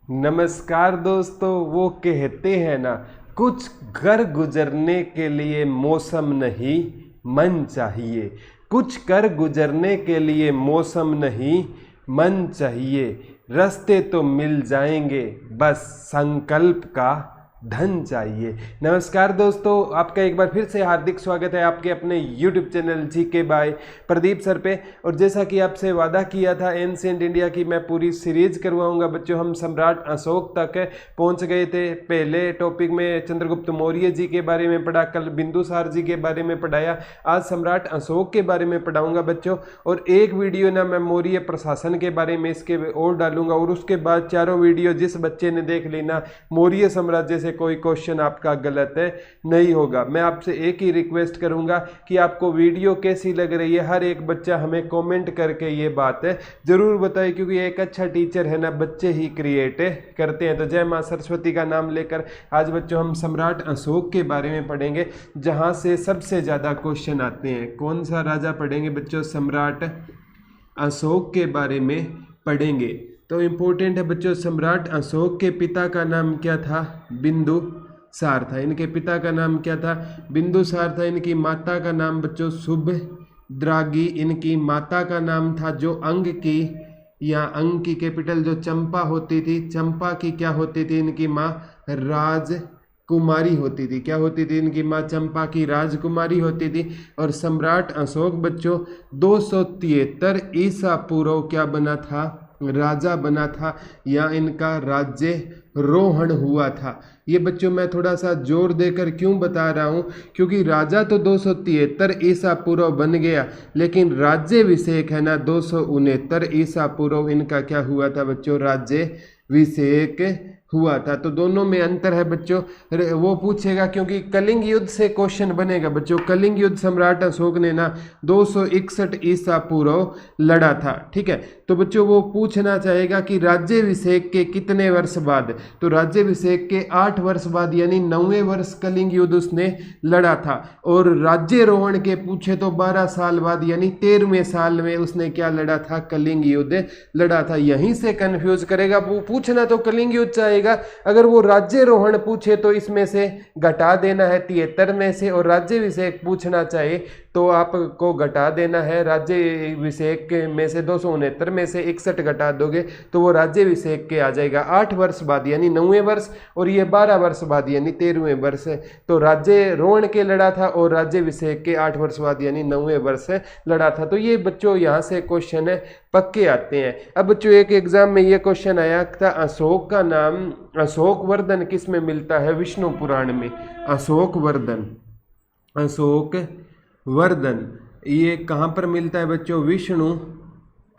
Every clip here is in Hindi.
नमस्कार दोस्तों। वो कहते हैं ना, कुछ कर गुजरने के लिए मौसम नहीं मन चाहिए। कुछ कर गुजरने के लिए मौसम नहीं मन चाहिए। रास्ते तो मिल जाएंगे, बस संकल्प का धन चाहिए। नमस्कार दोस्तों, आपका एक बार फिर से हार्दिक स्वागत है आपके अपने YouTube channel GK by Pradeep sir पे। और जैसा कि आपसे वादा किया था एंशिएंट इंडिया की मैं पूरी सीरीज करवाऊंगा बच्चों। हम सम्राट अशोक तक पहुंच गए थे। पहले टॉपिक में चंद्रगुप्त मौर्य जी के बारे में पढ़ा, कल बिंदुसार जी के बारे में पढ़ाया, आज सम्राट अशोक के बारे में पढ़ाऊंगा बच्चों। और एक वीडियो ना मैं मौर्य प्रशासन के बारे में इसके और डालूंगा, और उसके बाद चारों वीडियो जिस बच्चे ने देख ली ना, मौर्य साम्राज्य से कोई क्वेश्चन आपका गलत नहीं होगा। मैं आपसे एक ही रिक्वेस्ट करूंगा कि आपको वीडियो कैसी लग रही है, हर एक बच्चा हमें कमेंट करके ये बात जरूर बताए, क्योंकि एक अच्छा टीचर है ना, बच्चे ही क्रिएट करते हैं। तो जय मां सरस्वती का नाम लेकर आज बच्चों हम सम्राट अशोक के बारे में पढ़ेंगे, जहां से सबसे ज्यादा क्वेश्चन आते हैं। कौन सा राजा पढ़ेंगे बच्चों? सम्राट अशोक के बारे में पढ़ेंगे। तो इम्पोर्टेंट है बच्चों, सम्राट अशोक के पिता का नाम क्या था? बिंदुसार था। इनके पिता का नाम क्या था? बिंदुसार था। इनकी माता का नाम बच्चों सुभद्रागी। इनकी माता का नाम था जो अंग की, या अंग की कैपिटल जो चंपा होती थी, चंपा की क्या होती थी? इनकी माँ राजकुमारी होती थी। क्या होती थी? इनकी माँ चंपा की राजकुमारी होती थी। और सम्राट अशोक बच्चों 273 ईसा पूर्व क्या बना था? राजा बना था, या इनका राज्य रोहण हुआ था। ये बच्चों मैं थोड़ा सा जोर देकर क्यों बता रहा हूँ, क्योंकि राजा तो 273 ईसा पूर्व बन गया, राज्याभिषेक है ना 269 ईसा पूर्व इनका क्या हुआ था बच्चों? राज्याभिषेक हुआ था। तो दोनों में अंतर है बच्चों। वो पूछेगा, क्योंकि कलिंग युद्ध से क्वेश्चन बनेगा बच्चों। कलिंग युद्ध सम्राट अशोक ने ना 261 ईसा पूर्व लड़ा था, ठीक है। तो बच्चों वो पूछना चाहेगा कि राज्याभिषेक के कितने वर्ष बाद? तो राज्याभिषेक के 8 वर्ष बाद, यानी 9वें वर्ष कलिंग युद्ध उसने लड़ा था। और राज्यारोहण के पूछे तो 12 साल बाद, यानी 13वें साल में उसने क्या लड़ा था? कलिंग युद्ध लड़ा था। यहीं से कंफ्यूज करेगा। वो पूछना तो कलिंग युद्ध चाहेगा, अगर वो राज्यारोहण पूछे तो इसमें से घटा देना है 73 में से, और राज्याभिषेक पूछना चाहे तो आपको घटा देना है राज्याभिषेक में से 269 में से 61 घटा दोगे तो वो राज्याभिषेक के आ जाएगा 8 वर्ष बाद, यानी 9वें वर्ष, और ये 12 वर्ष बाद यानी 13वें वर्ष। तो राज्यारोहण के लड़ा था और राज्याभिषेक के 8 वर्ष बाद यानी 9वें वर्ष लड़ा था। तो ये बच्चों यहाँ से क्वेश्चन पक्के आते हैं। अब बच्चों एक एग्जाम में ये क्वेश्चन आया था, अशोक का नाम अशोक वर्धन किस में मिलता है? विष्णु पुराण में। अशोक वर्धन, अशोक वर्धन ये कहाँ पर मिलता है बच्चों? विष्णु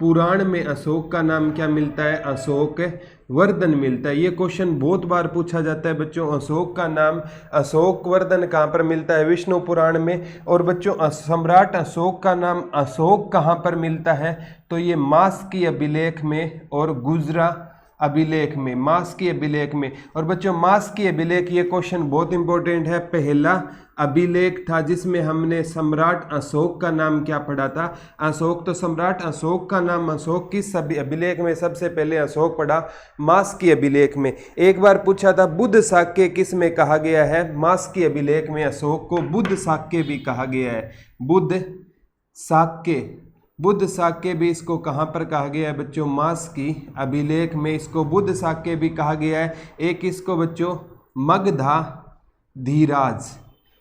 पुराण में अशोक का नाम क्या मिलता है? अशोक वर्धन मिलता है। ये क्वेश्चन बहुत बार पूछा जाता है बच्चों। अशोक का नाम अशोक वर्धन कहाँ पर मिलता है? विष्णु पुराण में। और बच्चों सम्राट अशोक का नाम अशोक कहाँ पर मिलता है? तो ये मास्की अभिलेख में और गुजरा अभिलेख में, मास्की अभिलेख में। और बच्चों मास्की अभिलेख ये क्वेश्चन बहुत इंपॉर्टेंट है। पहला अभिलेख था जिसमें हमने सम्राट अशोक का नाम क्या पढ़ा था? अशोक। तो सम्राट अशोक का नाम अशोक किस अभिलेख में सबसे पहले अशोक पढ़ा? मास्की अभिलेख में। एक बार पूछा था बुद्ध शाक्य किस में कहा गया है? मास्की अभिलेख में अशोक को बुद्ध शाक्य भी कहा गया है। बुद्ध शाक्य, बुद्ध शाक्य भी इसको कहाँ पर कहा गया है बच्चों? मास्की अभिलेख में इसको बुद्ध शाक्य भी कहा गया है। एक इसको बच्चों मगधा धीराज,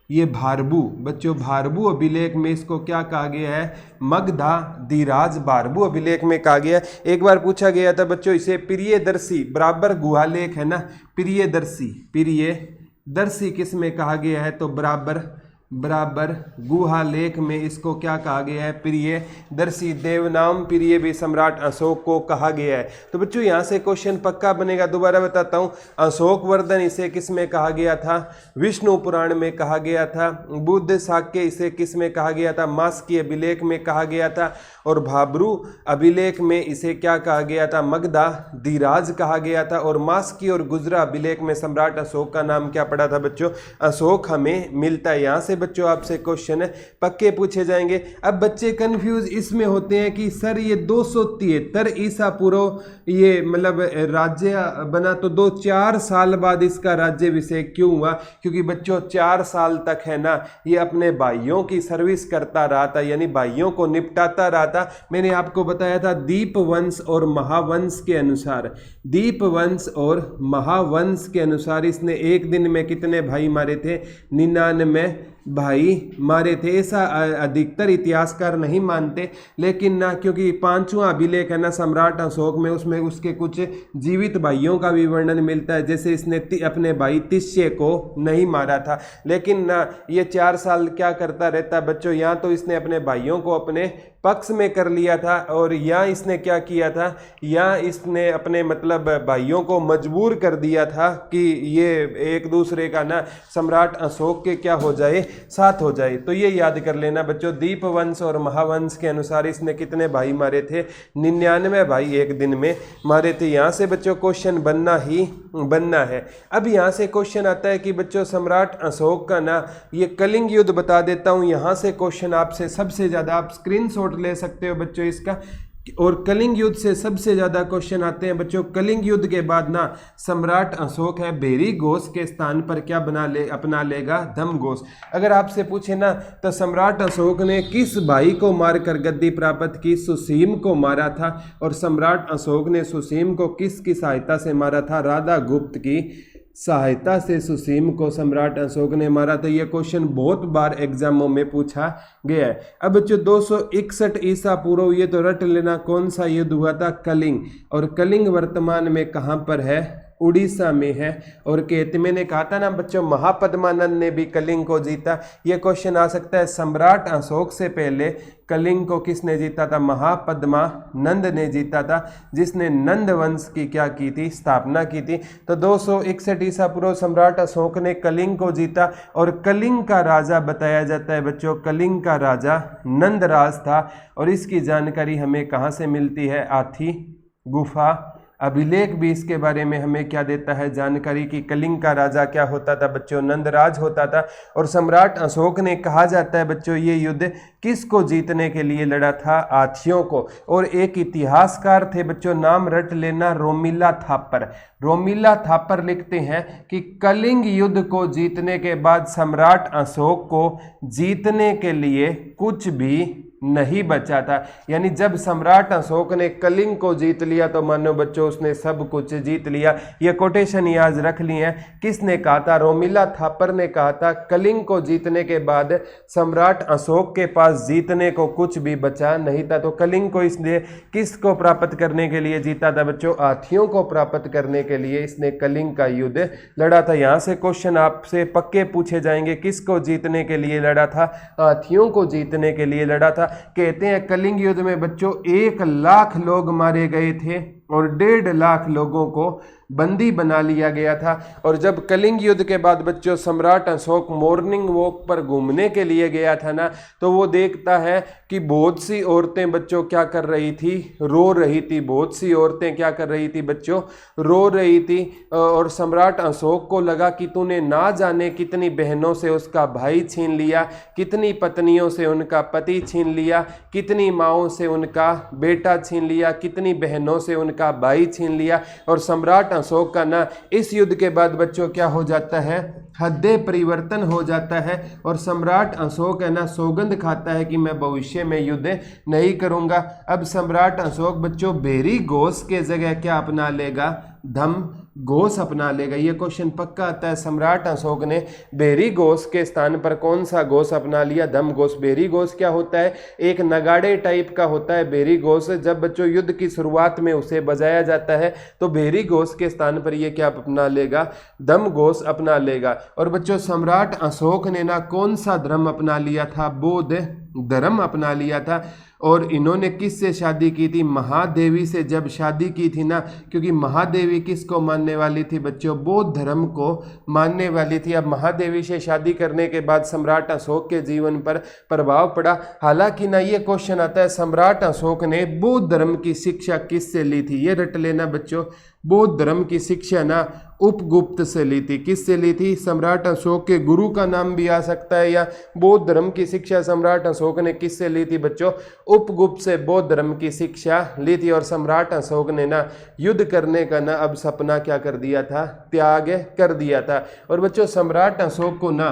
ये भारबू बच्चों, भारबू अभिलेख में इसको क्या कहा गया है? मगधा धीराज भारबू अभिलेख में कहा गया है। एक बार पूछा गया था बच्चों इसे प्रियदर्शी बराबर गुहालेख है ना, प्रियदर्शी, प्रियदर्शी किस में कहा गया है? तो बराबर गुहालेख में इसको क्या कहा गया है? प्रियदर्शी। देवनाम प्रिय भी सम्राट अशोक को कहा गया है। तो बच्चों यहाँ से क्वेश्चन पक्का बनेगा। दोबारा बताता हूँ, अशोक वर्धन इसे किस में कहा गया था? विष्णु पुराण में कहा गया था। बुद्ध शाक्य इसे किस में कहा गया था? मास्की अभिलेख में कहा गया था। और भाब्रू अभिलेख में इसे क्या कहा गया था? मगधा धीराज कहा गया था। और मास्की और गुजरा अभिलेख में सम्राट अशोक का नाम क्या पड़ा था बच्चों? अशोक हमें मिलता है। यहाँ से बच्चों आपसे क्वेश्चन पक्के पूछे जाएंगे। अब बच्चे कंफ्यूज इसमें होते हैं कि सर ये 273 ईसा पूर्व ये मतलब राज्य बना, तो 4 साल बाद इसका राज्याभिषेक क्यों हुआ? क्योंकि बच्चों 4 साल तक है ना ये अपने भाइयों की सर्विस करता रहा था, यानी भाइयों को निपटाता रहा था। मैंने आपको बताया था दीपवंश और महावंश के अनुसार, दीपवंश और महावंश के अनुसार इसने एक दिन में कितने भाई मारे थे? 99 भाई मारे थे। ऐसा अधिकतर इतिहासकार नहीं मानते, लेकिन ना क्योंकि 5वां अभिलेख है ना सम्राट अशोक में, उसमें उसके कुछ जीवित भाइयों का भी वर्णन मिलता है, जैसे इसने अपने भाई तिष्य को नहीं मारा था। लेकिन ना ये 4 साल क्या करता रहता बच्चों, यहाँ तो इसने अपने भाइयों को अपने पक्ष में कर लिया था, और यहाँ इसने क्या किया था, यहाँ इसने अपने मतलब भाइयों को मजबूर कर दिया था कि ये एक दूसरे का ना सम्राट अशोक के क्या हो जाए, साथ हो जाए। तो ये याद कर लेना बच्चों, दीपवंश और महावंश के अनुसार इसने कितने भाई मारे थे? 99 भाई एक दिन में मारे थे। यहाँ से बच्चों क्वेश्चन बनना ही बनना है। अब यहाँ से क्वेश्चन आता है कि बच्चों सम्राट अशोक का ना ये कलिंग युद्ध बता देता हूँ। यहाँ से क्वेश्चन आपसे सबसे ज़्यादा, आप स्क्रीनशॉट ले सकते हो बच्चों इसका, और कलिंग युद्ध से सबसे ज्यादा क्वेश्चन आते हैं बच्चों। कलिंग युद्ध के बाद ना सम्राट अशोक है भेरी घोष के स्थान पर क्या अपना लेगा? धम घोष। अगर आपसे पूछे ना तो सम्राट अशोक ने किस भाई को मारकर गद्दी प्राप्त की? सुसीम को मारा था। और सम्राट अशोक ने सुसीम को किसकी सहायता से मारा था? राधा गुप्त की सहायता से सुसीम को सम्राट अशोक ने मारा था। यह क्वेश्चन बहुत बार एग्जामों में पूछा गया है। अब बच्चों 261 ईसा पूर्व, ये तो रट लेना कौन सा युद्ध हुआ था? कलिंग। और कलिंग वर्तमान में कहाँ पर है? उड़ीसा में है। और कहते मैंने कहा था ना बच्चों महापद्मानंद ने भी कलिंग को जीता। यह क्वेश्चन आ सकता है सम्राट अशोक से पहले कलिंग को किसने जीता था? महापद्मानंद ने जीता था, जिसने नंद वंश की क्या की थी? स्थापना की थी। तो 261 ईसा पूर्व सम्राट अशोक ने कलिंग को जीता, और कलिंग का राजा बताया जाता है बच्चों, कलिंग का राजा नंदराज था। और इसकी जानकारी हमें कहाँ से मिलती है? आथी गुफा अभिलेख भी इसके बारे में हमें क्या देता है? जानकारी की कलिंग का राजा क्या होता था बच्चों? नंदराज होता था। और सम्राट अशोक ने कहा जाता है बच्चों ये युद्ध किसको जीतने के लिए लड़ा था? आथियों को। और एक इतिहासकार थे बच्चों, नाम रट लेना, रोमिला थापर। रोमिला थापर लिखते हैं कि कलिंग युद्ध को जीतने के बाद सम्राट अशोक को जीतने के लिए कुछ भी नहीं बचा था। यानी जब सम्राट अशोक ने कलिंग को जीत लिया तो मानो बच्चों उसने सब कुछ जीत लिया। ये कोटेशन याद रख लिए हैं। किसने कहा था? रोमिला थापर ने कहा था कलिंग को जीतने के बाद सम्राट अशोक के पास जीतने को कुछ भी बचा नहीं था। तो कलिंग को इसने किसको प्राप्त करने के लिए जीता था बच्चों? आथियों को प्राप्त करने के लिए इसने कलिंग का युद्ध लड़ा था। यहाँ से क्वेश्चन आपसे पक्के पूछे जाएंगे, किसको जीतने के लिए लड़ा था? आथियों को जीतने के लिए लड़ा था। कहते हैं कलिंग युद्ध में बच्चों 1 लाख लोग मारे गए थे और 1.5 लाख लोगों को बंदी बना लिया गया था। और जब कलिंग युद्ध के बाद बच्चों सम्राट अशोक मॉर्निंग वॉक पर घूमने के लिए गया था ना, तो वो देखता है कि बहुत सी औरतें बच्चों क्या कर रही थी? रो रही थी। बहुत सी औरतें क्या कर रही थी बच्चों? रो रही थी। और सम्राट अशोक को लगा कि तूने ना जाने कितनी बहनों से उसका भाई छीन लिया, कितनी पत्नियों से उनका पति छीन लिया, कितनी माओं से उनका बेटा छीन लिया, कितनी बहनों से उनका भाई छीन लिया। और सम्राट अशोक का ना इस युद्ध के बाद बच्चों क्या हो जाता है? हृदय परिवर्तन हो जाता है। और सम्राट अशोक है ना सौगंध खाता है कि मैं भविष्य में युद्ध नहीं करूंगा। अब सम्राट अशोक बच्चों भेरी घोष के जगह क्या अपना लेगा? धम घोष अपना लेगा। ये क्वेश्चन पक्का आता है। सम्राट अशोक ने भेरी घोष के स्थान पर कौन सा घोष अपना लिया? धम घोष। भेरी घोष क्या होता है? एक नगाड़े टाइप का होता है भेरी घोष। जब बच्चों युद्ध की शुरुआत में उसे बजाया जाता है तो भेरी घोष के स्थान पर ये क्या अपना लेगा? दम घोष अपना लेगा। और बच्चों सम्राट अशोक ने ना कौन सा धर्म अपना लिया था? बौद्ध धर्म अपना लिया था। और इन्होंने किससे शादी की थी? महादेवी से जब शादी की थी ना, क्योंकि महादेवी किसको मानने वाली थी बच्चों? बौद्ध धर्म को मानने वाली थी। अब महादेवी से शादी करने के बाद सम्राट अशोक के जीवन पर प्रभाव पड़ा। हालांकि ना ये क्वेश्चन आता है सम्राट अशोक ने बौद्ध धर्म की शिक्षा किससे ली थी? ये रट लेना बच्चों, बौद्ध धर्म की शिक्षा ना उपगुप्त से ली थी। किससे ली थी? सम्राट अशोक के गुरु का नाम भी आ सकता है, या बौद्ध धर्म की शिक्षा सम्राट अशोक ने किससे ली थी बच्चों? उपगुप्त से बौद्ध धर्म की शिक्षा ली थी। और सम्राट अशोक ने ना युद्ध करने का ना अब सपना क्या कर दिया था? त्याग कर दिया था। और बच्चों सम्राट अशोक को ना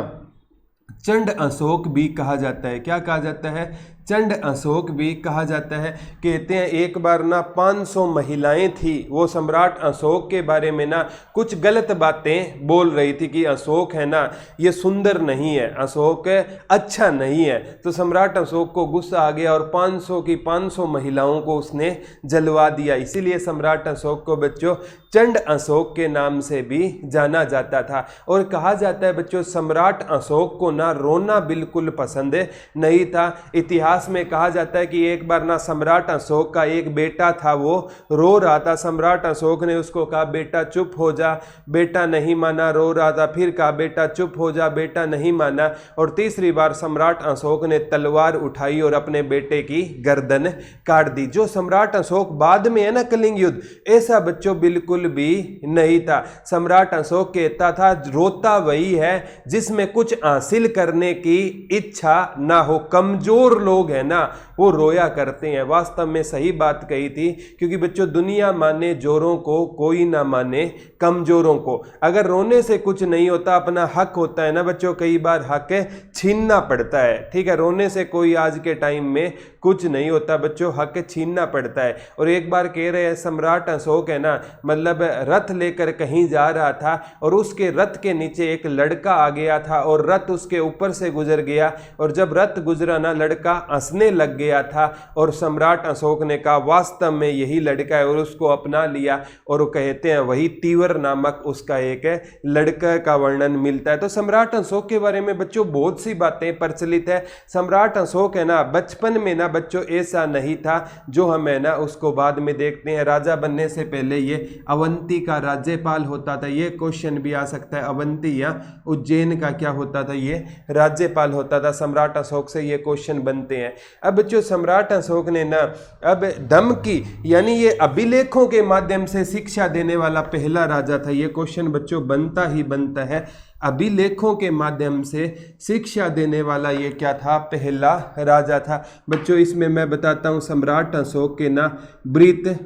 चंड अशोक भी कहा जाता है। क्या कहा जाता है? चंड अशोक भी कहा जाता है। कहते हैं एक बार ना 500 महिलाएं थी, वो सम्राट अशोक के बारे में ना कुछ गलत बातें बोल रही थी कि अशोक है ना ये सुंदर नहीं है, अशोक अच्छा नहीं है। तो सम्राट अशोक को गुस्सा आ गया और 500 की 500 महिलाओं को उसने जलवा दिया। इसीलिए सम्राट अशोक को बच्चों चंड अशोक के नाम से भी जाना जाता था। और कहा जाता है बच्चों सम्राट अशोक को ना रोना बिल्कुल पसंद नहीं था। इतिहास में कहा जाता है कि एक बार ना सम्राट अशोक का एक बेटा था, वो रो रहा था। सम्राट अशोक ने उसको कहा बेटा चुप हो जा, बेटा नहीं माना, रो रहा था। फिर कहा बेटा चुप हो जा, बेटा नहीं माना। और तीसरी बार सम्राट अशोक ने तलवार उठाई और अपने बेटे की गर्दन काट दी। जो सम्राट अशोक बाद में है ना कलिंग युद्ध, ऐसा बच्चों बिल्कुल भी नहीं था। सम्राट अशोक कहता था रोता वही है जिसमें कुछ हासिल करने की इच्छा ना हो। कमजोर लोग है ना वो रोया करते हैं। वास्तव में सही बात कही थी, क्योंकि बच्चों दुनिया माने जोरों को, कोई ना माने कमजोरों को। अगर रोने से कुछ नहीं होता, अपना हक होता है ना बच्चों, कई बार हक छीनना पड़ता है। ठीक है, रोने से कोई आज के टाइम में कुछ नहीं होता बच्चों, हक छीनना पड़ता है। और एक बार कह रहे हैं सम्राट अशोक है ना मतलब रथ लेकर कहीं जा रहा था और उसके रथ के नीचे एक लड़का आ गया था और रथ उसके ऊपर से गुजर गया। और जब रथ गुजरा ना लड़का हंसने लग गया था और सम्राट अशोक ने कहा वास्तव में यही लड़का है, और उसको अपना लिया। और वो कहते हैं वही तीवर नामक उसका एक लड़का का वर्णन मिलता है। तो सम्राट अशोक के बारे में बच्चों बहुत सी बातें प्रचलित है। सम्राट अशोक है ना बचपन में ना बच्चों ऐसा नहीं था जो हम है ना उसको बाद में देखते हैं। राजा बनने से पहले ये अवंती का राज्यपाल होता था। ये क्वेश्चन भी आ सकता है, अवंती या उज्जैन का क्या होता था? ये राज्यपाल होता था। सम्राट अशोक से ये क्वेश्चन बनते हैं। अब बच्चों सम्राट अशोक ने ना अब दम की यानी ये अभिलेखों के माध्यम से शिक्षा देने वाला पहला राजा था। ये क्वेश्चन बच्चों बनता ही बनता है, अभिलेखों के माध्यम से शिक्षा देने वाला ये क्या था? पहला राजा था। बच्चों इसमें मैं बताता हूँ सम्राट अशोक के ना बृहत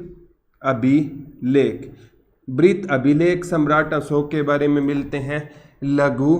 अभिलेख, बृहत अभिलेख सम्राट अशोक के बारे में मिलते हैं। लघु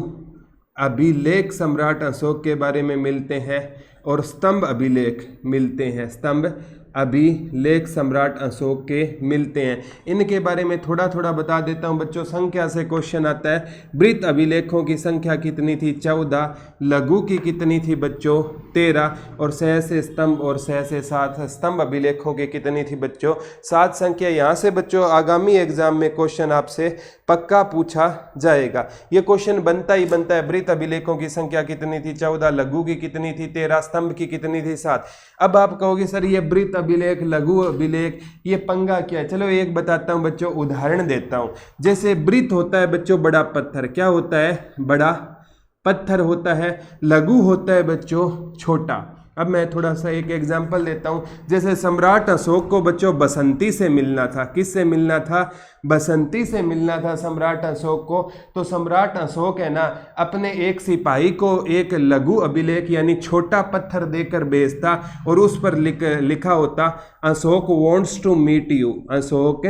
अभिलेख सम्राट अशोक के बारे में मिलते हैं और स्तंभ अभिलेख मिलते हैं। स्तंभ अभिलेख सम्राट अशोक के मिलते हैं। इनके बारे में थोड़ा थोड़ा बता देता हूं बच्चों। संख्या से क्वेश्चन आता है। बृहत अभिलेखों की संख्या कितनी थी? 14। लघु की कितनी थी बच्चों? 13। और सहस्र स्तंभ और सहस्र 7 स्तंभ अभिलेखों की कितनी थी बच्चों? 7 संख्या। यहाँ से बच्चों आगामी एग्जाम में क्वेश्चन आपसे पक्का पूछा जाएगा। ये क्वेश्चन बनता ही बनता है। बृहत अभिलेखों की संख्या कितनी थी? 14। लघु की कितनी थी? 13। स्तंभ की कितनी थी? 7। अब आप कहोगे सर ये बृहत अभिलेख, लघु अभिलेख, ये पंगा क्या है? चलो एक बताता हूं बच्चों, उदाहरण देता हूं। जैसे बृहत होता है बच्चों बड़ा पत्थर, क्या होता है? बड़ा पत्थर होता है। लघु होता है बच्चों छोटा। अब मैं थोड़ा सा एक एग्जांपल देता हूं। जैसे सम्राट अशोक को बच्चों बसंती से मिलना था। किससे मिलना था? बसंती से मिलना था सम्राट अशोक को। तो सम्राट अशोक है ना अपने एक सिपाही को एक लघु अभिलेख यानी छोटा पत्थर देकर भेजता और उस पर लिखा होता Ashok wants to meet you. Ashok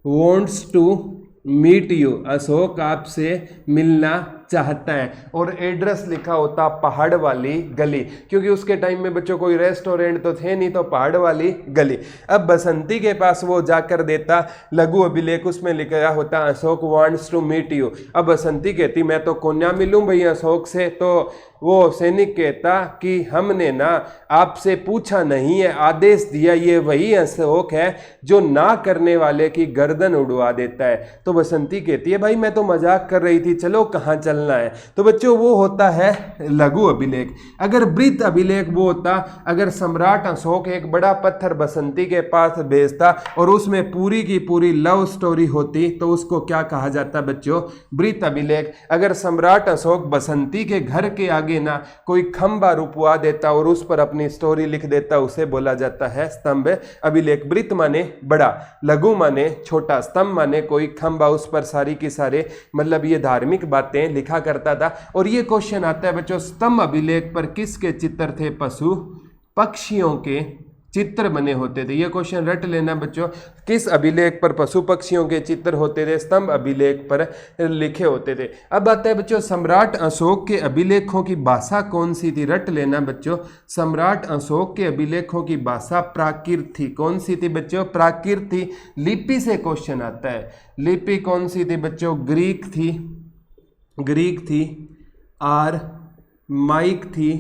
wants to meet you, Ashok आपसे मिलना चाहता है। और एड्रेस लिखा होता पहाड़ वाली गली, क्योंकि उसके टाइम में बच्चों कोई रेस्टोरेंट तो थे नहीं, तो पहाड़ वाली गली। अब बसंती के पास वो जाकर देता लघु अभिलेख, उसमें लिखा होता Ashok wants to meet you. अब बसंती कहती मैं तो कोन्या मिलूं भई अशोक से। तो वो सैनिक कहता कि हमने ना आपसे पूछा नहीं है, आदेश दिया। ये वही अशोक है जो ना करने वाले की गर्दन उड़वा देता है। तो बसंती कहती है भाई मैं तो मजाक कर रही थी, चलो कहाँ चल चलना है। तो बच्चों वो होता है लघु अभिलेख। अगर वृत्त अभिलेख वो होता अगर सम्राट अशोक एक बड़ा पत्थर बसंती के पास भेजता और उसमें पूरी की पूरी लव स्टोरी होती तो उसको क्या कहा जाता बच्चों? वृत्त अभिलेख। अगर सम्राट अशोक बसंती के घर के आगे ना कोई खंबा रुपवा देता और उस पर अपनी स्टोरी लिख देता उसे बोला जाता है स्तंभ अभिलेख। वृत्त माने बड़ा, लघु माने छोटा, स्तंभ माने कोई खंबा, उस पर सारी की सारे मतलब ये धार्मिक बातें लिखा करता था। और ये क्वेश्चन आता है बच्चों, स्तंभ अभिलेख पर किसके चित्र थे? पशु पक्षियों के चित्र बने होते थे। ये क्वेश्चन रट लेना बच्चों, किस अभिलेख पर पशु पक्षियों के चित्र होते थे? स्तंभ अभिलेख पर लिखे होते थे। अब आता है बच्चों सम्राट अशोक के अभिलेखों की भाषा कौन सी थी? रट लेना बच्चों, सम्राट अशोक के अभिलेखों की भाषा प्राकृत थी। कौन सी थी बच्चों? प्राकृत थी। लिपि से क्वेश्चन आता है, लिपि कौन सी थी बच्चों? ग्रीक थी, ग्रीक थी, माइक थी,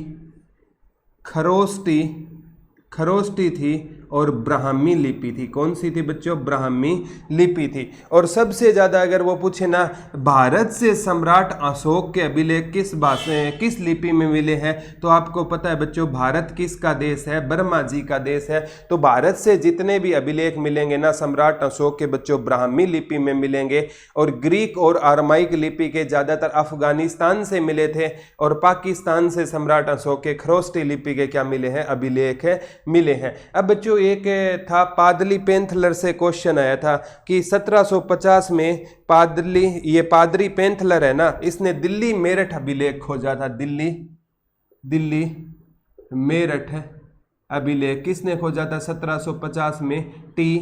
खरोष्टी थी और ब्राह्मी लिपि थी। कौन सी थी बच्चों? ब्राह्मी लिपि थी। और सबसे ज़्यादा अगर वो पूछे ना भारत से सम्राट अशोक के अभिलेख किस लिपि में मिले हैं तो आपको पता है बच्चों भारत किसका देश है? ब्रह्मा जी का देश है। तो भारत से जितने भी अभिलेख मिलेंगे ना सम्राट अशोक के बच्चों ब्राह्मी लिपि में मिलेंगे। और ग्रीक और आरमाइक लिपि के ज़्यादातर अफगानिस्तान से मिले थे और पाकिस्तान से सम्राट अशोक के खरोष्टी लिपि के क्या मिले हैं? अभिलेख मिले हैं। अब बच्चों एक था पादली पेंथलर से क्वेश्चन आया था कि 1750 में पादरी पेंथलर है ना, इसने दिल्ली मेरठ अभिलेख खोजा था। दिल्ली मेरठ अभिलेख किसने खोजा था? 1750 में टी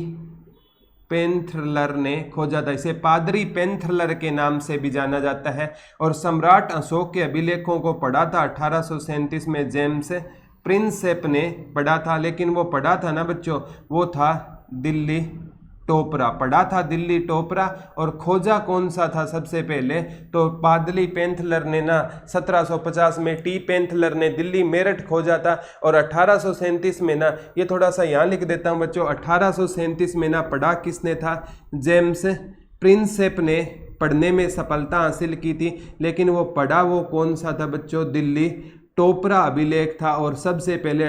पेंथलर ने खोजा था। इसे पादरी पेंथलर के नाम से भी जाना जाता है। और सम्राट अशोक के अभिलेखों को पढ़ा था 1837 में जेम्स प्रिंसेप ने पढ़ा था। लेकिन वो पढ़ा था ना बच्चों, वो था दिल्ली टोपरा, पढ़ा था दिल्ली टोपरा। और खोजा कौन सा था सबसे पहले? तो पादली पेंथलर ने ना 1750 में टी पेंथलर ने दिल्ली मेरठ खोजा था। और 1837 में ना, ये थोड़ा सा यहाँ लिख देता हूँ बच्चों, 1837 में ना पढ़ा किसने था? जेम्स प्रिंसेप ने पढ़ने में सफलता हासिल की थी। लेकिन वो पढ़ा वो कौन सा था बच्चों? दिल्ली टोपरा अभिलेख था। और सबसे पहले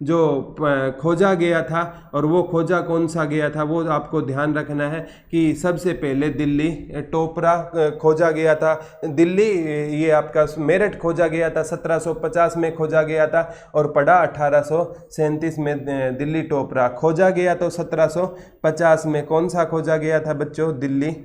जो खोजा गया था और वो खोजा कौन सा गया था वो आपको ध्यान रखना है कि सबसे पहले दिल्ली टोपरा खोजा गया था। दिल्ली ये आपका मेरठ खोजा गया था, 1750 में खोजा गया था। और पढ़ा 1837 में दिल्ली टोपरा खोजा गया। तो 1750 में कौन सा खोजा गया था बच्चों? दिल्ली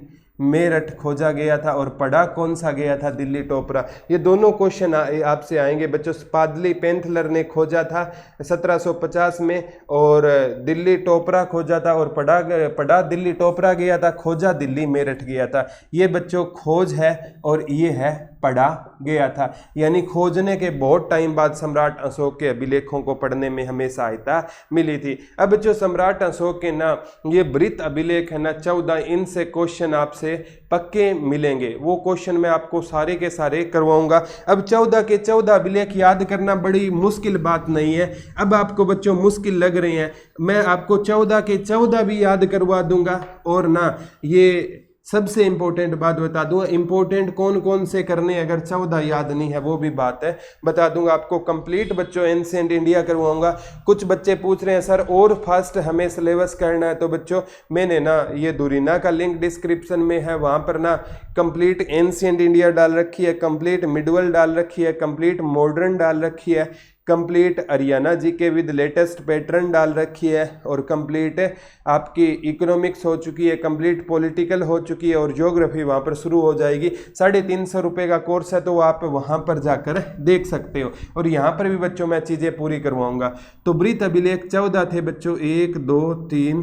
मेरठ खोजा गया था। और पढ़ा कौन सा गया था? दिल्ली टोपरा। ये दोनों क्वेश्चन आपसे आएंगे बच्चों। पादली पेंथलर ने खोजा था 1750 में और दिल्ली टोपरा खोजा था। और पढ़ा दिल्ली टोपरा गया था, खोजा दिल्ली मेरठ गया था। ये बच्चों खोज है और ये है पढ़ा गया था। यानी खोजने के बहुत टाइम बाद सम्राट अशोक के अभिलेखों को पढ़ने में हमें सहायता मिली थी। अब जो सम्राट अशोक के ना ये वृत्त अभिलेख है ना 14, इनसे क्वेश्चन आपसे पक्के मिलेंगे। वो क्वेश्चन मैं आपको सारे के सारे करवाऊंगा। अब 14 के 14 अभिलेख याद करना बड़ी मुश्किल बात नहीं है। अब आपको बच्चों मुश्किल लग रहे हैं, मैं आपको 14 के 14 भी याद करवा दूंगा। और ना ये सबसे इंपॉर्टेंट बात बता दूंगा, इंपॉर्टेंट कौन कौन से करने, अगर 14 याद नहीं है वो भी बात है बता दूंगा आपको। कंप्लीट बच्चों एंशिएंट इंडिया करवाऊंगा। कुछ बच्चे पूछ रहे हैं सर और फास्ट हमें सिलेबस करना है, तो बच्चों मैंने ना ये दुरीना का लिंक डिस्क्रिप्शन में है, वहाँ पर ना कंप्लीट एंशिएंट इंडिया डाल रखी है, कंप्लीट मिडवल डाल रखी है, कंप्लीट मॉडर्न डाल रखी है, complete Haryana GK with latest pattern डाल रखी है, और कंप्लीट आपकी इकोनॉमिक्स हो चुकी है, कंप्लीट पॉलिटिकल हो चुकी है, और ज्योग्राफी वहाँ पर शुरू हो जाएगी। 350 रुपये का कोर्स है, तो आप वहाँ पर जाकर देख सकते हो। और यहाँ पर भी बच्चों मैं चीज़ें पूरी करवाऊँगा। तो वृत्त अभिलेख 14 थे बच्चों, 1 2 3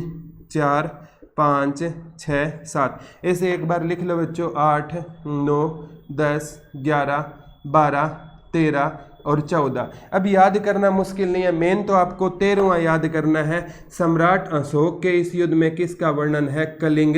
4 5 6 7, ऐसे एक बार लिख लो बच्चों। 8 9 10 11 12 13 और 14। अब याद करना मुश्किल नहीं है, मेन तो आपको 13वां याद करना है। सम्राट अशोक के इस युद्ध में किसका वर्णन है? कलिंग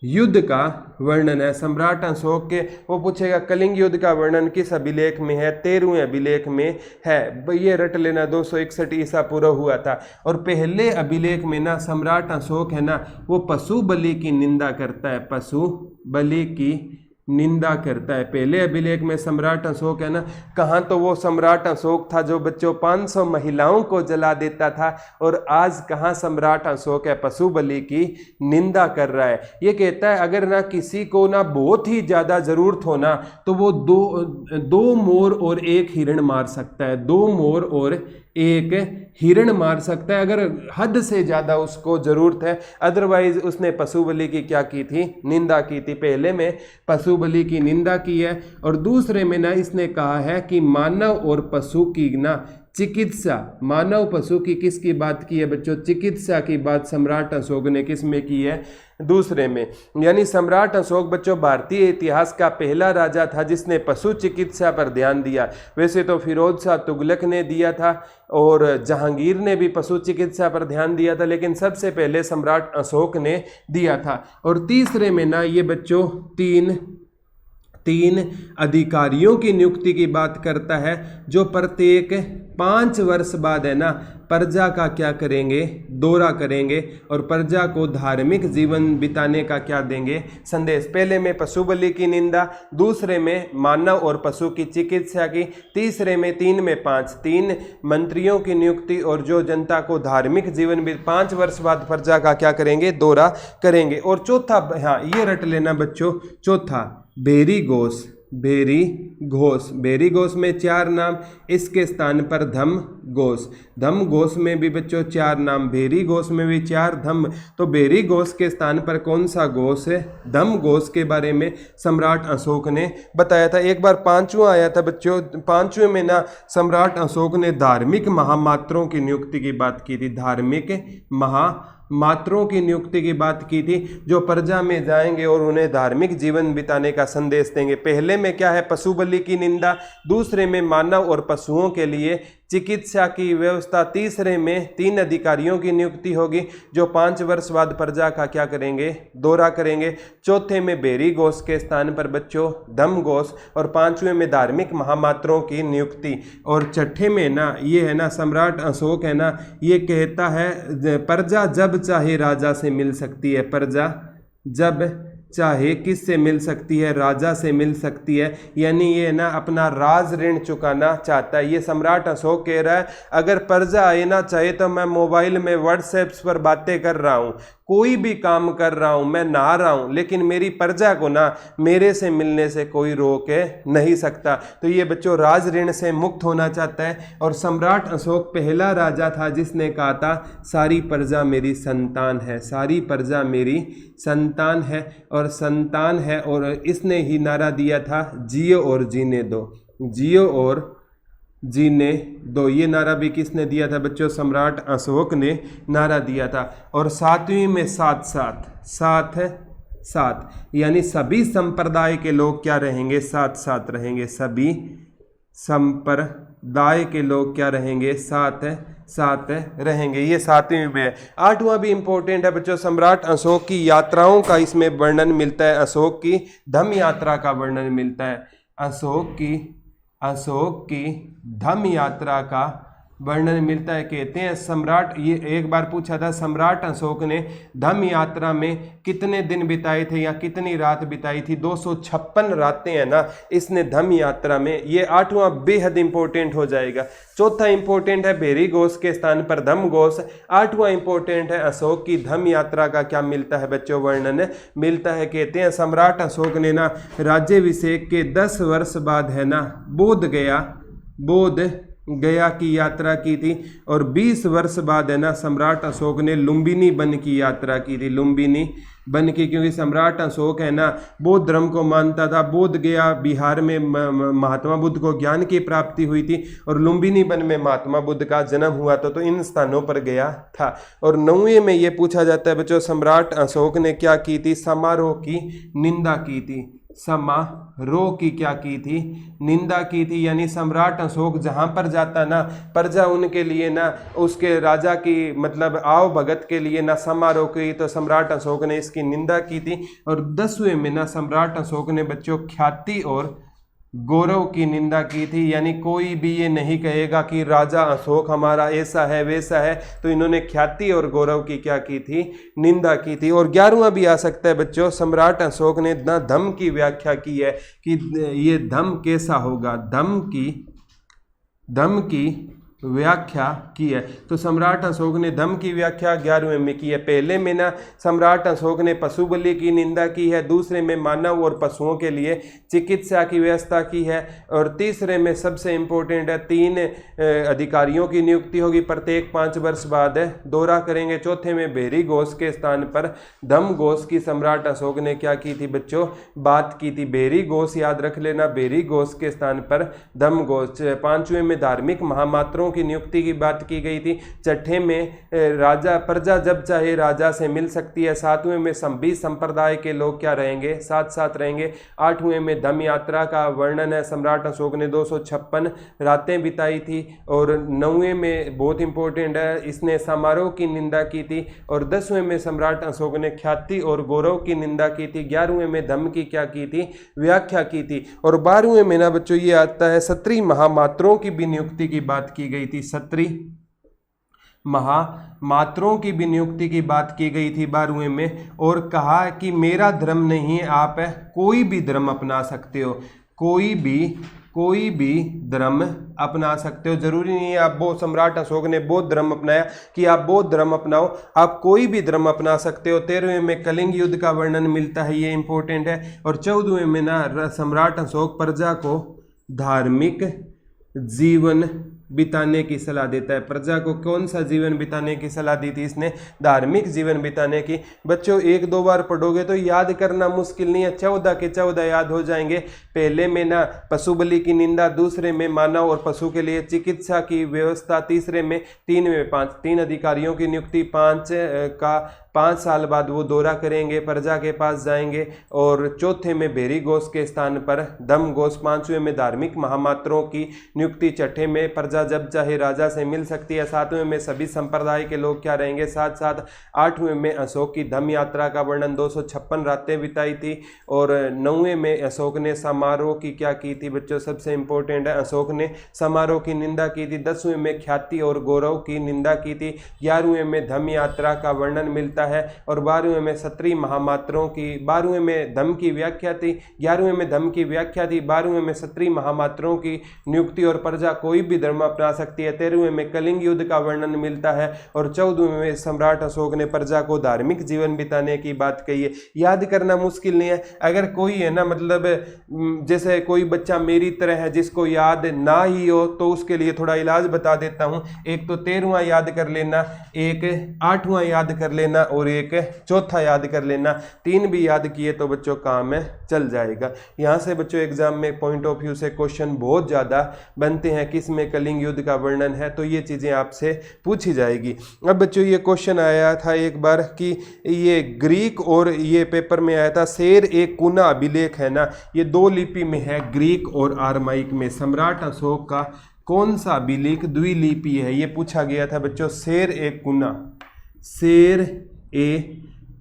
युद्ध का वर्णन है। सम्राट अशोक के वो पूछेगा कलिंग युद्ध का वर्णन किस अभिलेख में है? 13वें अभिलेख में है। ये रट लेना, 261 ईसा पूर्व हुआ था। और पहले अभिलेख में ना सम्राट अशोक है ना वो पशु बलि की निंदा करता है, पशु बलि की निंदा करता है। पहले अभिलेख में सम्राट अशोक है ना, कहाँ तो वो सम्राट अशोक था जो बच्चों 500 महिलाओं को जला देता था, और आज कहाँ सम्राट अशोक है, पशु बलि की निंदा कर रहा है। ये कहता है अगर ना किसी को ना बहुत ही ज़्यादा ज़रूरत हो ना तो वो दो मोर और एक हिरण मार सकता है, 2 मोर और एक हिरण मार सकता है अगर हद से ज़्यादा उसको ज़रूरत है। अदरवाइज उसने पशु बलि की क्या की थी, निंदा की थी। पहले में पशु बलि की निंदा की है, और दूसरे में ना इसने कहा है कि मानव और पशु की ना चिकित्सा, मानव पशु की किसकी बात की है बच्चों, चिकित्सा की बात सम्राट अशोक ने किस में की है, दूसरे में। यानी सम्राट अशोक बच्चों भारतीय इतिहास का पहला राजा था जिसने पशु चिकित्सा पर ध्यान दिया। वैसे तो फिरोज शाह तुगलक ने दिया था और जहांगीर ने भी पशु चिकित्सा पर ध्यान दिया था, लेकिन सबसे पहले सम्राट अशोक ने दिया था। और तीसरे में ना ये बच्चों तीन अधिकारियों की नियुक्ति की बात करता है जो प्रत्येक 5 वर्ष बाद है ना प्रजा का क्या करेंगे, दौरा करेंगे और प्रजा को धार्मिक जीवन बिताने का क्या देंगे, संदेश। पहले में पशु बलि की निंदा, दूसरे में मानव और पशु की चिकित्सा की, तीसरे में 3 में 5 3 मंत्रियों की नियुक्ति और जो जनता को धार्मिक जीवन 5 वर्ष बाद प्रजा का क्या करेंगे, दौरा करेंगे। और चौथा, हाँ ये रट लेना बच्चों, चौथा भेरी घोष, भेरी घोष, भेरी घोष में 4 नाम, इसके स्थान पर धम घोष, धम घोष में भी बच्चों 4 नाम, भेरी घोष में भी 4 धम, तो भेरी घोष के स्थान पर कौन सा घोष है, धम घोष के बारे में सम्राट अशोक ने बताया था। एक बार 5वां आया था बच्चों, 5वें में ना सम्राट अशोक ने धार्मिक महामात्रों की नियुक्ति की बात की थी, धार्मिक महामात्रों की नियुक्ति की बात की थी जो प्रजा में जाएंगे और उन्हें धार्मिक जीवन बिताने का संदेश देंगे। पहले में क्या है, पशु बलि की निंदा, दूसरे में मानव और पशुओं के लिए चिकित्सा की व्यवस्था, तीसरे में 3 अधिकारियों की नियुक्ति होगी जो 5 वर्ष बाद प्रजा का क्या करेंगे, दौरा करेंगे, चौथे में भेरी घोष के स्थान पर बच्चों धम घोष, और 5वें में धार्मिक महामात्रों की नियुक्ति, और छठे में ना ये है ना सम्राट अशोक है ना ये कहता है प्रजा जब चाहे राजा से मिल सकती है, प्रजा जब चाहे किससे मिल सकती है, राजा से मिल सकती है। यानी ये ना अपना राज ऋण चुकाना चाहता है। ये सम्राट अशोक कह रहा है अगर प्रजा आए ना चाहे तो मैं मोबाइल में व्हाट्सएप पर बातें कर रहा हूँ, कोई भी काम कर रहा हूँ, मैं नहा रहा हूँ, लेकिन मेरी प्रजा को ना मेरे से मिलने से कोई रोक नहीं सकता। तो ये बच्चों राज ऋण से मुक्त होना चाहता है। और सम्राट अशोक पहला राजा था जिसने कहा था सारी प्रजा मेरी संतान है, सारी प्रजा मेरी संतान है और संतान है। और इसने ही नारा दिया था जियो और जीने दो, जियो और जीने दो। ये नारा भी किसने दिया था बच्चों, सम्राट अशोक ने नारा दिया था। और 7वीं में 7 यानी सभी संप्रदाय के लोग क्या रहेंगे, साथ रहेंगे, सभी संप्रदाय के लोग क्या रहेंगे, साथ रहेंगे। ये 7वीं में है। 8वां भी इंपॉर्टेंट है बच्चों, सम्राट अशोक की यात्राओं का इसमें वर्णन मिलता है, अशोक की धम यात्रा का वर्णन मिलता है, अशोक की धम यात्रा का वर्णन मिलता है। कहते हैं सम्राट, ये एक बार पूछा था सम्राट अशोक ने धम यात्रा में कितने दिन बिताए थे या कितनी रात बिताई थी, 256 रातें है ना इसने धम यात्रा में। ये 8वां बेहद इंपॉर्टेंट हो जाएगा। चौथा इंपॉर्टेंट है भेरी घोष के स्थान पर धम घोष। 8वां इंपॉर्टेंट है अशोक की धम यात्रा का क्या मिलता है बच्चों, वर्णन मिलता है। कहते हैं सम्राट अशोक ने ना राज्याभिषेक के 10 वर्ष बाद है ना बोध गया की यात्रा की थी, और 20 वर्ष बाद है ना सम्राट अशोक ने लुम्बिनी वन की यात्रा की थी, लुम्बिनी वन की, क्योंकि सम्राट अशोक है ना बौद्ध धर्म को मानता था। बोध गया बिहार में महात्मा बुद्ध को ज्ञान की प्राप्ति हुई थी और लुम्बिनी वन में महात्मा बुद्ध का जन्म हुआ था, तो इन स्थानों पर गया था। और 9वें में ये पूछा जाता है बच्चों सम्राट अशोक ने क्या की थी, समारोह की निंदा की थी, समारोह की क्या की थी, निंदा की थी। यानी सम्राट अशोक जहाँ पर जाता ना प्रजा उनके लिए ना उसके राजा की मतलब आव भगत के लिए ना समारोह की, तो सम्राट अशोक ने इसकी निंदा की थी। और 10वें में ना सम्राट अशोक ने बच्चों ख्याति और गौरव की निंदा की थी। यानी कोई भी ये नहीं कहेगा कि राजा अशोक हमारा ऐसा है वैसा है, तो इन्होंने ख्याति और गौरव की क्या की थी, निंदा की थी। और 11वां भी आ सकता है बच्चों, सम्राट अशोक ने धम की व्याख्या की है कि ये धम कैसा होगा, धम की व्याख्या की है। तो सम्राट अशोक ने धम की व्याख्या 11वें में की है। पहले में ना सम्राट अशोक ने पशु बलि की निंदा की है, दूसरे में मानव और पशुओं के लिए चिकित्सा की व्यवस्था की है, और तीसरे में सबसे इम्पोर्टेंट है 3 अधिकारियों की नियुक्ति होगी, प्रत्येक 5 वर्ष बाद दौरा करेंगे। चौथे में बेरी घोष के स्थान पर धम घोष की सम्राट अशोक ने क्या की थी बच्चों, बात की थी। बेरी घोष याद रख लेना, बेरी घोष के स्थान पर धम घोष। 5वें में धार्मिक महामात्रों की नियुक्ति की बात की गई थी। 6ठे में राजा प्रजा जब चाहे राजा से मिल सकती है। 7वें में सभी संप्रदाय के लोग क्या रहेंगे, साथ साथ रहेंगे। 8वें में धम यात्रा का वर्णन है, सम्राट अशोक ने 256 रातें बिताई थी। और 9वें में बहुत इंपॉर्टेंट है, इसने समारोह की निंदा की थी। और 10वें में सम्राट अशोक ने ख्याति और गौरव की निंदा की थी। 11वें में धम की क्या की थी, व्याख्या की थी। और 12वें में ना बच्चों ये आता है, 17 महामात्रों की भी नियुक्ति की बात की गई थी। 17 महामात्रों की भी नियुक्ति की बात की गई थी 12वें में। और कहा कि मेरा धर्म नहीं है, आप कोई भी धर्म अपना सकते हो, कोई भी धर्म अपना सकते हो। जरूरी नहीं है आप सम्राट अशोक ने बौद्ध धर्म अपनाया कि आप बौद्ध धर्म अपनाओ, आप कोई भी धर्म अपना सकते हो। 13वें में कलिंग युद्ध का वर्णन मिलता है, ये इंपॉर्टेंट है। और 14वें में ना सम्राट अशोक प्रजा को धार्मिक जीवन बिताने की सलाह देता है। प्रजा को कौन सा जीवन बिताने की सलाह दी थी इसने, धार्मिक जीवन बिताने की। बच्चों 1-2 बार पढ़ोगे तो याद करना मुश्किल नहीं है, 14 के 14 याद हो जाएंगे। पहले में ना पशु बलि की निंदा, दूसरे में मानव और पशु के लिए चिकित्सा की व्यवस्था, तीसरे में 3 में 3 अधिकारियों की नियुक्ति, 5 साल बाद वो दौरा करेंगे, प्रजा के पास जाएंगे। और चौथे में बेरी घोष के स्थान पर धम घोष। 5वें में धार्मिक महामात्रों की नियुक्ति। 6ठे में प्रजा जब चाहे राजा से मिल सकती है। 7वें में सभी संप्रदाय के लोग क्या रहेंगे, साथ साथ। 8वें में अशोक की धम यात्रा का वर्णन, 256 रातें बिताई थी। और 9वें में अशोक ने समारोह की क्या की थी बच्चों, सबसे इंपॉर्टेंट है, अशोक ने समारोह की निंदा की थी। 10वें में ख्याति और गौरव की निंदा की थी। 11वें में धम यात्रा का वर्णन मिलता है। और 12वें में 17 महामात्रों की, 12वें में धम की व्याख्या थी, 11वें में धम की व्याख्या थी, 12वें में 17 महामात्रों की नियुक्ति और प्रजा कोई भी धर्म अपना सकती है। 13वें में कलिंग युद्ध का वर्णन मिलता है। और 14वें में सम्राट अशोक ने प्रजा को धार्मिक जीवन बिताने की बात कही है। याद करना मुश्किल नहीं है। अगर कोई है ना, मतलब जैसे कोई बच्चा मेरी तरह है जिसको याद ना ही हो, तो उसके लिए थोड़ा इलाज बता देता हूं। एक तो 13वां याद कर लेना, एक 8वां याद कर लेना, और एक 4था याद कर लेना। 3 भी याद किए तो बच्चों काम है चल जाएगा। यहाँ से बच्चों एग्जाम में पॉइंट ऑफ व्यू से क्वेश्चन बहुत ज़्यादा बनते हैं, किस में कलिंग युद्ध का वर्णन है, तो ये चीज़ें आपसे पूछी जाएगी। अब बच्चों ये क्वेश्चन आया था एक बार कि ये ग्रीक और ये पेपर में आया था, शेर एक कुना अभिलेख है ना, ये 2 लिपि में है, ग्रीक और आरमाइक में। सम्राट अशोक का कौन सा अभिलेख द्विलिपि है, ये पूछा गया था बच्चों। शेर एक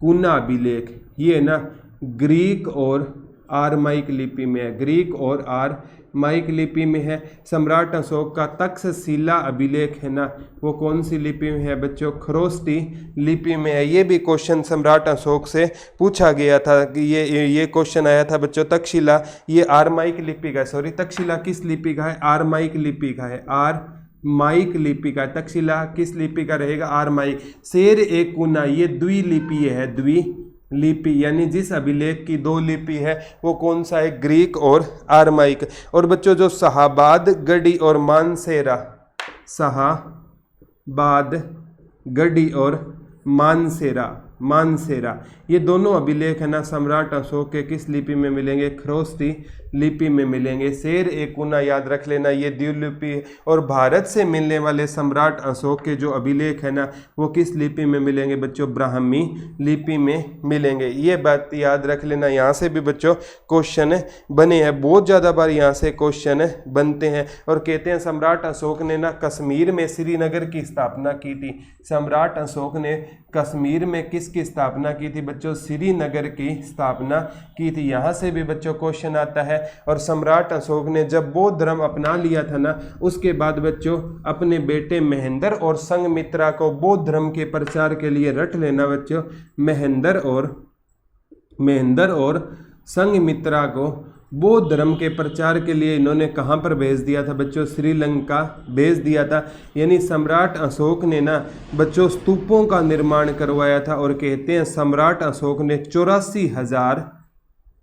कुना अभिलेख, ये ना ग्रीक और आरमाइक लिपि में है, ग्रीक और आरमाइक लिपि में है। सम्राट अशोक का तक्षशिला अभिलेख है ना, वो कौन सी लिपि में है बच्चों, खरोष्टी लिपि में है। ये भी क्वेश्चन सम्राट अशोक से पूछा गया था कि ये क्वेश्चन आया था बच्चों। तक्षशिला ये आरमाइक लिपि का, सॉरी तक्षशिला किस लिपि का है, आरमाइक लिपि का है, आरमाइक लिपि का। तक्षशिला किस लिपि का रहेगा, आरमाइक। शेर एक कुना ये द्विलिपि है, द्विलिपि यानी जिस अभिलेख की 2 लिपि है वो कौन सा है, ग्रीक और आरमाइक। और बच्चों जो शाहाबाद गढ़ी और मानसेरा, शाहाबाद गढ़ी और मानसेरा ये दोनों अभिलेख है ना सम्राट अशोक के किस लिपि में मिलेंगे, खरोष्टी लिपि में मिलेंगे। शेर एक कुना याद रख लेना, ये द्विलिपि है। और भारत से मिलने वाले सम्राट अशोक के जो अभिलेख है ना वो किस लिपि में मिलेंगे बच्चों, ब्राह्मी लिपि में मिलेंगे। ये बात याद रख लेना। यहाँ से भी बच्चों क्वेश्चन बने हैं, बहुत ज़्यादा बार यहाँ से क्वेश्चन बनते हैं। और कहते हैं सम्राट अशोक ने ना कश्मीर में श्रीनगर की स्थापना की थी। सम्राट अशोक ने कश्मीर में किसकी किसकी स्थापना की थी बच्चों? श्रीनगर की स्थापना की थी। यहाँ से भी बच्चों क्वेश्चन आता है। और सम्राट अशोक ने जब बौद्ध धर्म अपना लिया था ना, उसके बाद बच्चों अपने बेटे महेंद्र और संघमित्रा को बौद्ध धर्म के प्रचार के लिए रट लेना बच्चों। महेंद्र और संघमित्रा को बौद्ध धर्म के प्रचार के लिए इन्होंने कहाँ पर भेज दिया था बच्चों? श्रीलंका भेज दिया था। यानी सम्राट अशोक ने ना बच्चों स्तूपों का निर्माण करवाया था। और कहते हैं सम्राट अशोक ने 84,000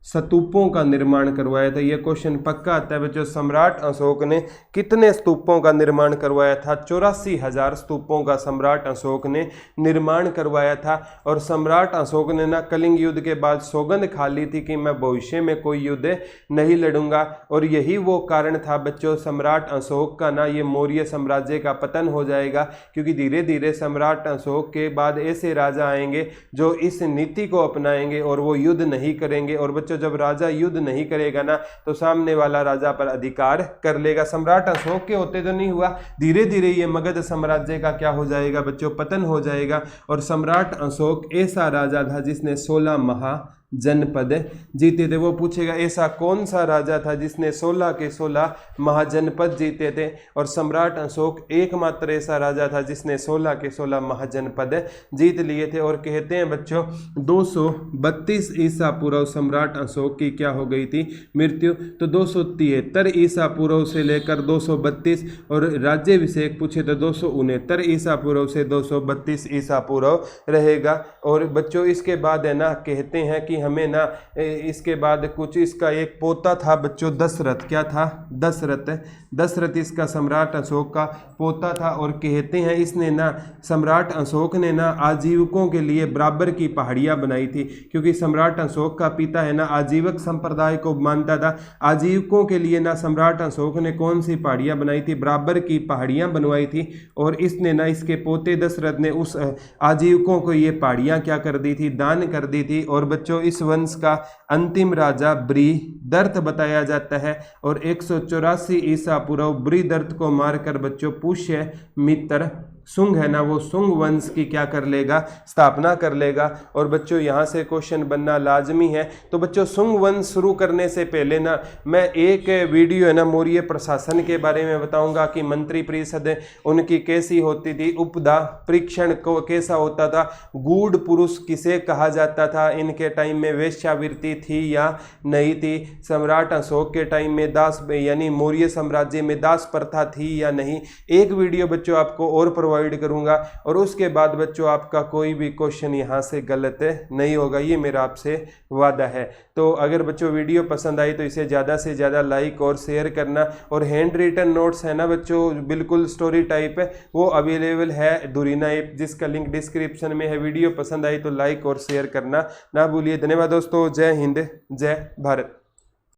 स्तूपों का निर्माण करवाया था। यह क्वेश्चन पक्का आता है बच्चों। सम्राट अशोक ने कितने स्तूपों का निर्माण करवाया था? 84,000 स्तूपों का सम्राट अशोक ने निर्माण करवाया था। और सम्राट अशोक ने ना कलिंग युद्ध के बाद सौगंध खा ली थी कि मैं भविष्य में कोई युद्ध नहीं लड़ूंगा। और यही वो कारण था बच्चों सम्राट अशोक का ना ये मौर्य साम्राज्य का पतन हो जाएगा, क्योंकि धीरे धीरे सम्राट अशोक के बाद ऐसे राजा आएंगे जो इस नीति को अपनाएंगे और वो युद्ध नहीं करेंगे। और बच्चों जब राजा युद्ध नहीं करेगा ना तो सामने वाला राजा पर अधिकार कर लेगा। सम्राट अशोक के होते तो नहीं हुआ, धीरे धीरे ये मगध साम्राज्य का क्या हो जाएगा बच्चों? पतन हो जाएगा। और सम्राट अशोक ऐसा राजा था जिसने 16 महाजनपद जीते थे। वो पूछेगा ऐसा कौन सा राजा था जिसने 16 के 16 महाजनपद जीते थे? और सम्राट अशोक एकमात्र ऐसा राजा था जिसने 16 के 16 महाजनपद जीत लिए थे। और कहते हैं बच्चों 232 ईसा पूर्व सम्राट अशोक की क्या हो गई थी? मृत्यु। तो 273 ईसा पूर्व से लेकर 232 और राज्याभिषेक पूछे तो 269 ईसा पूर्व से 232 ईसा पूर्व रहेगा। और बच्चों इसके बाद है ना कहते हैं कि हमें ना इसके बाद कुछ इसका एक पोता था बच्चों दशरथ। क्या था? दशरथ इसका सम्राट अशोक का पोता था। और कहते हैं इसने ना सम्राट अशोक ने ना आजीविकों के लिए बराबर की पहाड़ियाँ बनाई थी, क्योंकि सम्राट अशोक का पिता है ना आजीवक संप्रदाय को मानता था। आजीविकों के लिए ना सम्राट अशोक ने कौन सी पहाड़ियाँ बनाई थी? बराबर की पहाड़ियाँ बनवाई थी। और इसने ना इसके पोते दशरथ ने उस आजीविकों को ये पहाड़ियाँ क्या कर दी थी? दान कर दी थी। और बच्चों इस वंश का अंतिम राजा बृहदर्थ बताया जाता है। और 184 ईसा पूर्व बृहदर्थ को मारकर बच्चों पुष्यमित्र शुंग है ना वो शुंग वंश की क्या कर लेगा? स्थापना कर लेगा। और बच्चों यहाँ से क्वेश्चन बनना लाजमी है। तो बच्चों शुंग वंश शुरू करने से पहले ना मैं एक वीडियो है ना मौर्य प्रशासन के बारे में बताऊंगा कि मंत्री परिषद उनकी कैसी होती थी, उपदा परीक्षण को कैसा होता था, गूढ़ पुरुष किसे कहा जाता था, इनके टाइम में वेश्यावृत्ति थी या नहीं थी, सम्राट अशोक के टाइम में दास यानी मौर्य साम्राज्य में दास प्रथा थी या नहीं। एक वीडियो बच्चों आपको और प्रोवाइड करूंगा। और उसके बाद बच्चों आपका कोई भी क्वेश्चन यहाँ से गलत नहीं होगा, ये मेरा आपसे वादा है। तो अगर बच्चों वीडियो पसंद आई तो इसे ज़्यादा से ज़्यादा लाइक और शेयर करना। और हैंड रिटन नोट्स है ना बच्चों बिल्कुल स्टोरी टाइप है, वो अवेलेबल है दुरीना ऐप, जिसका लिंक डिस्क्रिप्शन में है। वीडियो पसंद आई तो लाइक और शेयर करना ना भूलिए। धन्यवाद दोस्तों। जय हिंद, जय भारत।